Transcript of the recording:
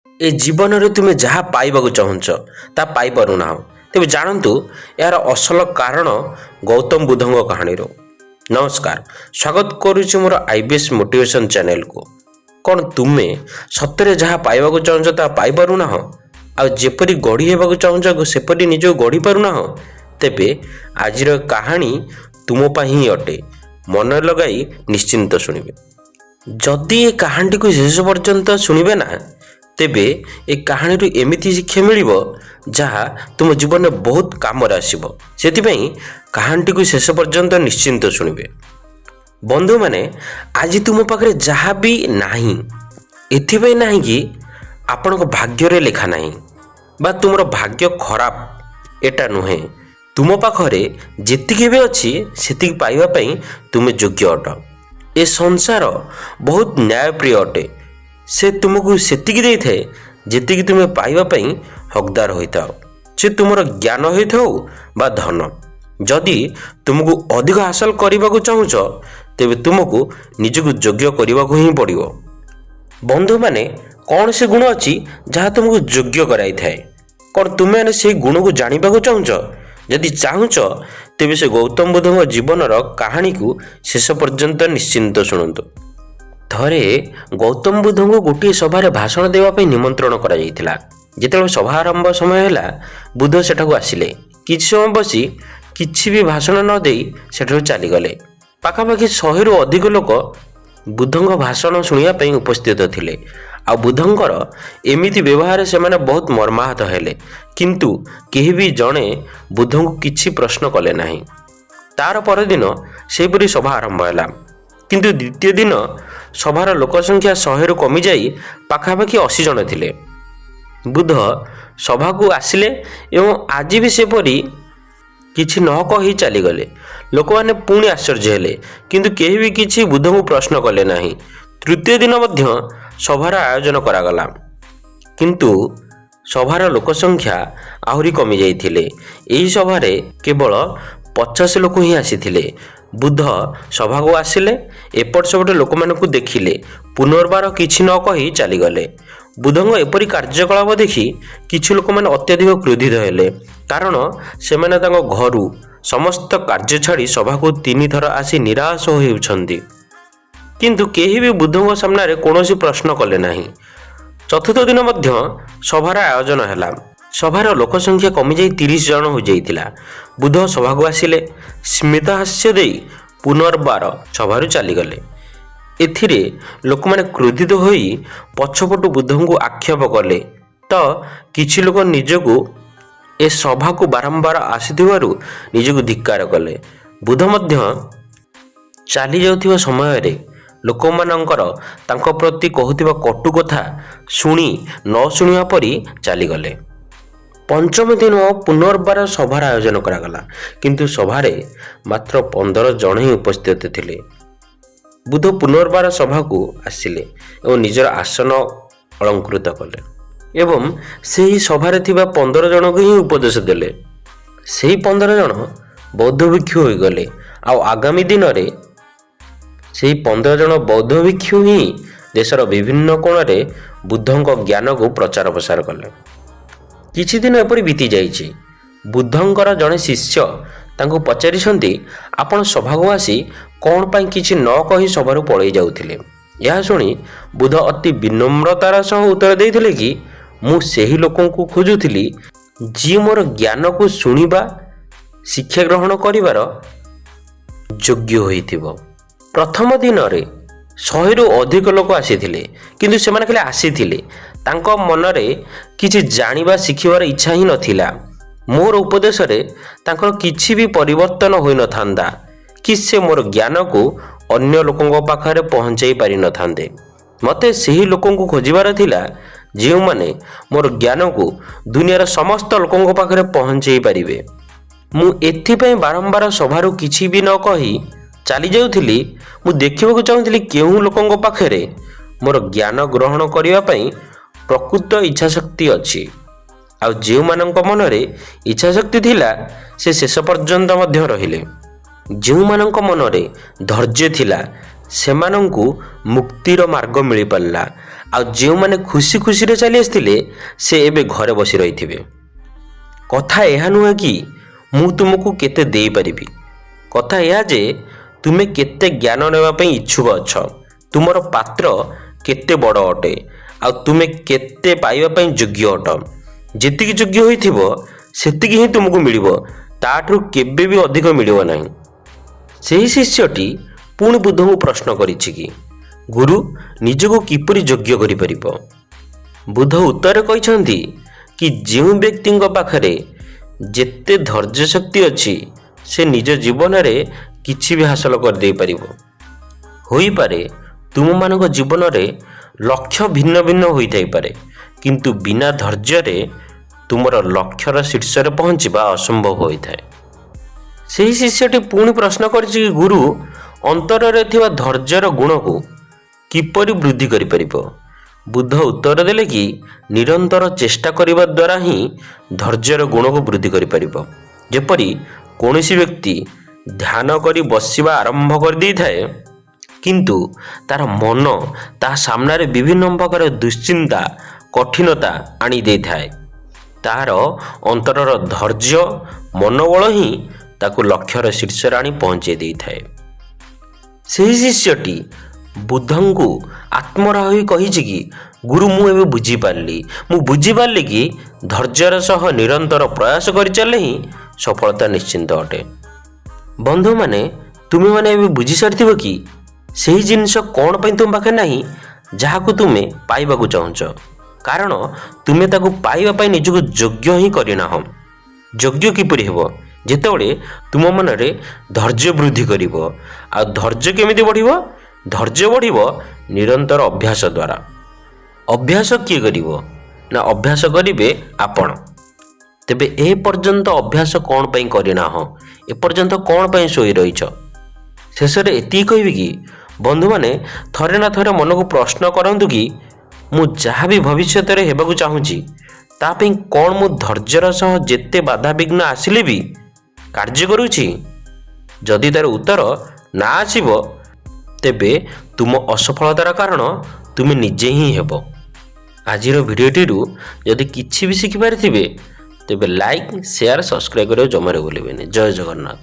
ए जीवन रे तुमे जहाँ पाइबाकू चाहूच ता पाई पारुना तेज जानतु यार असल कारण गौतम बुद्धଙ୍କ कहानी। नमस्कार, स्वागत करुच्ची मोर आईबीएस मोटिवेशन चैनल को। कौन तुमे सतरे जहाँ पाइबाकू चाहूच ता पाई पारुना आ जेपरी गढ़ी हेबाकू चाहूच सेपरी निज गढ़ी पारुना तेबे आजिर कहानी तुम ही अटे। मन लगाई निश्चिंत शुणिबे। जदि ए कहानी को शेष पर्यंत शुणिबे ना तेबे ए कहानी एमिति शिक्षा मिलिबो जहाँ तुम जीवन में बहुत काम आसब। से कहानी को शेष पर्यंत निश्चिंत शुणिबे। बंधु माने आज तुम पाखे जहाँ भी नाही एथिपाई नाही कि आपण भाग्य रे लेखा नाही बा तुमर भाग्य खराब एटा नुहे। तुम पाखरे जेतिकी भी अच्छी सेतिकी पाइबा पई तुमे योग्य अट। ए संसार बहुत न्यायप्रिय अटे। से तुमको सेतिकी देई थाए जेतिकी तुमे पाइबा पई हकदार होइताओ। से तुमर ज्ञान होइथाओ बा धन। जदि तुमको अधिक हासिल करबाकू चाहूच तेबे तुमको निजको योग्य करबाकू ही पड़िबो। बंधु माने कौन से गुण अच्छी जहाँ तुमको योग्य कराई थाए? कौन तुम मैंने से गुण को जानिबाकू चाहूच? यदि चाहूच तेबे से गौतम बुद्धଙ୍କ जीवनर कहानी को शेष पर्यंत निश्चिंत शुणु। थरे गौतम बुद्धଙ୍କୁ गोटे सभारे भाषण देवाई निमंत्रण करा जायतिला। जेतेबेले सभा आरंभ समय हैला बुद्ध सेठाकू आसिले। किछि समय बसी किछि भी भाषण न देई सेठारु चली गले। पाखापाखि 100 रु अधिक लोक बुद्धଙ୍କ भाषण शुणिया पई उपस्थित थिले। आ बुद्धଙ୍କର एमिति व्यवहार से माने बहुत मर्माहत हेले। किंतु केही भी जणे बुद्धଙ୍କୁ किछि प्रश्न कले नाही। तार पर दिन सेपरी सभा आरंभ हैला। किंतु द्वितीय दिन सभार लोक संख्या 100 रु कमी जाई पाखापाखि 80 जण थिले। बुद्ध सभा को आसिले एवं आज भी सेपरी किछि न कही चली गले। लोक माने पुणी आश्चर्य हेले किंतु केही भी किछि बुद्ध को प्रश्न कले नाही। तृतीय दिन मध्य सभार आयोजन करागला किंतु सभार लोक संख्या आहुरी कमी जाइथिले। एही सभारे केवल 50 लोक ही आसीथिले। बुद्ध सभा को आसिले, एपट सेपटे लोक मानकु देखिले, पुनर्बार किछि न कही चली गले। बुद्धଙ୍କ एपरी कार्यकलाप देखि किछि लोक माने अत्यधिक क्रोधित हेले। कारण सेमाने तांको घरु समस्त कार्य छाड़ी सभा को 3 थर आसी निराश होउछंती। किंतु केही भी बुद्धଙ୍କ सामने कौनसी प्रश्न कले नाही। चतुर्थ दिन मध्य सभार आयोजन हैला। सभार लोक संख्या कमी जाई 30 जन हो जाइतिला। बुद्ध सभा को आसिले, स्मित हास्य देई पुनर्बार सभारु चली गले। एथिरे लोक माने क्रोधित होई पछपटु बुद्ध को आक्षेप कले तो किछि लोक निजको ए सभा को बारंबार आसीथिबारु निजको धिक्कार कले। बुद्ध मध्य चली जाउथिबा समय रे लोक मानकर तांको प्रति कहूथिबा कटु कथा शुणी न शुणिया परी चली गले। पंचम दिन पुनर्बार सभार आयोजन करागला किंतु सभारे मात्र 15 जन ही उपस्थित थिले। बुद्ध पुनर्बार सभा को आसिले एवं निजर आसन अलंकृत कले एवं सेही सभारे थिबा 15 जन को ही उपदेश देले। सेही 15 जन बौद्ध भिक्षु होई गले। आ आगामी दिन रे सेही 15 जन बौद्ध भिक्षु ही देशर विभिन्न कोण रे बुद्धଙ୍କ ज्ञान को प्रचार प्रसार कले। किछि दिन एपरि बीती जाइछि। बुद्धଙ୍କର जड़े शिष्य तांको पचारिछंती, आपण सभा को आसी कौन पाई किछि न कही सभारु पळै जाउथिले। यह शुणी बुद्ध अति विनम्रतार सह उत्तर देइथिले कि मु सेही लोकन को खोजुथिली जी मोर ज्ञान को शुणिबा शिक्षा ग्रहण करिवार योग्य होइथिबो। प्रथम दिन रे 100 रु अधिक लोक आसीथिले किंतु सेमाने खाली आसीथिले। तांको मनरे किछि जानिबा शिखिबार इच्छा ही नथिला। मोर उपदेश रे तांकर किछि भी परिवर्तन होई न थांदा कि से मोर ज्ञान को अन्य लोकंक पाखरे पहुंचाई पारि न थांदे। मते सेही लोकन को खोजिबार थिला जे माने मोर ज्ञान को दुनियार समस्त लोकंक पाखरे पहुंचाई पारिबे। मु एथिपई बारंबार सभारु किछि भी न कही चली जाउथिली। मु देखिबाकू चाहुथिली केउ लोकंक पाखरे मोर ज्ञान ग्रहण करिवा पई प्रकृत इच्छा शक्ति अछि। आ जेउ मानक मनरे इच्छा शक्ति थिला से शेष पर्यंत मध्य रहिले। जेउ मानक मनरे धैर्य थिला ସେମାନଙ୍କୁ ମୁକ୍ତିର ମାର୍ଗ ମିଳିପାରିଲା। ଆଉ ଯେଉଁମାନେ ଖୁସି ଖୁସିରେ ଚାଲି ଆସିଥିଲେ ସେ ଏବେ ଘରେ ବସି ରହିଥିବେ। କଥା ଏହା ନୁହେଁ କି ମୁଁ ତୁମକୁ କେତେ ଦେଇପାରିବି, କଥା ଏହା ଯେ ତୁମେ କେତେ ଜ୍ଞାନ ନେବା ପାଇଁ ଇଚ୍ଛୁକ ଅଛ, ତୁମର ପାତ୍ର କେତେ ବଡ଼ ଅଟେ, ଆଉ ତୁମେ କେତେ ପାଇବା ପାଇଁ ଯୋଗ୍ୟ ଅଟ। ଯେତିକି ଯୋଗ୍ୟ ହୋଇଥିବ ସେତିକି ହିଁ ତୁମକୁ ମିଳିବ, ତାଠାରୁ କେବେ ବି ଅଧିକ ମିଳିବ ନାହିଁ। ସେହି ଶିଷ୍ୟଟି ପୁଣି ବୁଦ୍ଧଙ୍କୁ ପ୍ରଶ୍ନ କରିଛି କି ଗୁରୁ ନିଜକୁ କିପରି ଯୋଗ୍ୟ କରିପାରିବ? ବୁଦ୍ଧ ଉତ୍ତରରେ କହିଛନ୍ତି କି ଯେଉଁ ବ୍ୟକ୍ତିଙ୍କ ପାଖରେ ଯେତେ ଧୈର୍ଯ୍ୟ ଶକ୍ତି ଅଛି ସେ ନିଜ ଜୀବନରେ କିଛି ବି ହାସଲ କରିଦେଇପାରିବ। ହୋଇପାରେ ତୁମମାନଙ୍କ ଜୀବନରେ ଲକ୍ଷ୍ୟ ଭିନ୍ନ ଭିନ୍ନ ହୋଇଥାଇପାରେ, କିନ୍ତୁ ବିନା ଧୈର୍ଯ୍ୟରେ ତୁମର ଲକ୍ଷ୍ୟର ଶୀର୍ଷରେ ପହଞ୍ଚିବା ଅସମ୍ଭବ ହୋଇଥାଏ। ସେହି ଶିଷ୍ୟଟି ପୁଣି ପ୍ରଶ୍ନ କରିଛି କି ଗୁରୁ ଅନ୍ତରରେ ଥିବା ଧୈର୍ଯ୍ୟର ଗୁଣକୁ କିପରି ବୃଦ୍ଧି କରିପାରିବ? ବୁଦ୍ଧ ଉତ୍ତର ଦେଲେ କି ନିରନ୍ତର ଚେଷ୍ଟା କରିବା ଦ୍ୱାରା ହିଁ ଧୈର୍ଯ୍ୟର ଗୁଣକୁ ବୃଦ୍ଧି କରିପାରିବ। ଯେପରି କୌଣସି ବ୍ୟକ୍ତି ଧ୍ୟାନ କରି ବସିବା ଆରମ୍ଭ କରିଦେଇଥାଏ, କିନ୍ତୁ ତାର ମନ ତା ସାମ୍ନାରେ ବିଭିନ୍ନ ପ୍ରକାର ଦୁଶ୍ଚିନ୍ତା କଠିନତା ଆଣି ଦେଇଥାଏ, ତାହାର ଅନ୍ତରର ଧୈର୍ଯ୍ୟ ମନୋବଳ ହିଁ ତାକୁ ଲକ୍ଷ୍ୟର ଶୀର୍ଷରେ ଆଣି ପହଞ୍ଚାଇ ଦେଇଥାଏ। ସେହି ଶିଷ୍ୟଟି ବୁଦ୍ଧଙ୍କୁ ଆତ୍ମରା ହୋଇ କହିଛି କି ଗୁରୁ ମୁଁ ଏବେ ବୁଝିପାରିଲି କି ଧୈର୍ଯ୍ୟର ସହ ନିରନ୍ତର ପ୍ରୟାସ କରିଚାଲିଲେ ହିଁ ସଫଳତା ନିଶ୍ଚିନ୍ତ ଅଟେ। ବନ୍ଧୁମାନେ, ତୁମେମାନେ ଏବେ ବୁଝିସାରିଥିବ କି ସେହି ଜିନିଷ କ'ଣ ପାଇଁ ତୁମ ପାଖରେ ନାହିଁ ଯାହାକୁ ତୁମେ ପାଇବାକୁ ଚାହୁଁଛ, କାରଣ ତୁମେ ତାକୁ ପାଇବା ପାଇଁ ନିଜକୁ ଯୋଗ୍ୟ ହିଁ କରିନାହଁ। ଯୋଗ୍ୟ କିପରି ହେବ? ଯେତେବେଳେ ତୁମ ମନରେ ଧୈର୍ଯ୍ୟ ବୃଦ୍ଧି କରିବ। ଆଉ ଧୈର୍ଯ୍ୟ କେମିତି ବଢ଼ିବ? ଧୈର୍ଯ୍ୟ ବଢ଼ିବ ନିରନ୍ତର ଅଭ୍ୟାସ ଦ୍ୱାରା। ଅଭ୍ୟାସ କିଏ କରିବ? ନା ଅଭ୍ୟାସ କରିବେ ଆପଣ। ତେବେ ଏ ପର୍ଯ୍ୟନ୍ତ ଅଭ୍ୟାସ କ'ଣ ପାଇଁ କରିନାହଁ? ଏପର୍ଯ୍ୟନ୍ତ କ'ଣ ପାଇଁ ଶୋଇ ରହିଛ? ଶେଷରେ ଏତିକି କହିବି କି ବନ୍ଧୁମାନେ, ଥରେ ନା ଥରେ ମନକୁ ପ୍ରଶ୍ନ କରନ୍ତୁ କି ମୁଁ ଯାହା ବି ଭବିଷ୍ୟତରେ ହେବାକୁ ଚାହୁଁଛି ତା ପାଇଁ କ'ଣ ମୁଁ ଧୈର୍ଯ୍ୟର ସହ ଯେତେ ବାଧାବିଘ୍ନ ଆସିଲେ ବି କାର୍ଯ୍ୟ କରୁଛି? ଯଦି ତାର ଉତ୍ତର ନା ଆସିବ, ତେବେ ତୁମ ଅସଫଳତାର କାରଣ ତୁମେ ନିଜେ ହିଁ ହେବ। ଆଜିର ଭିଡ଼ିଓଟିରୁ ଯଦି କିଛି ବି ଶିଖିପାରିଥିବେ ତେବେ ଲାଇକ୍, ସେୟାର, ସବସ୍କ୍ରାଇବ୍ କରିବାକୁ ଜମାରେ ଭୁଲିବେନି। ଜୟ ଜଗନ୍ନାଥ।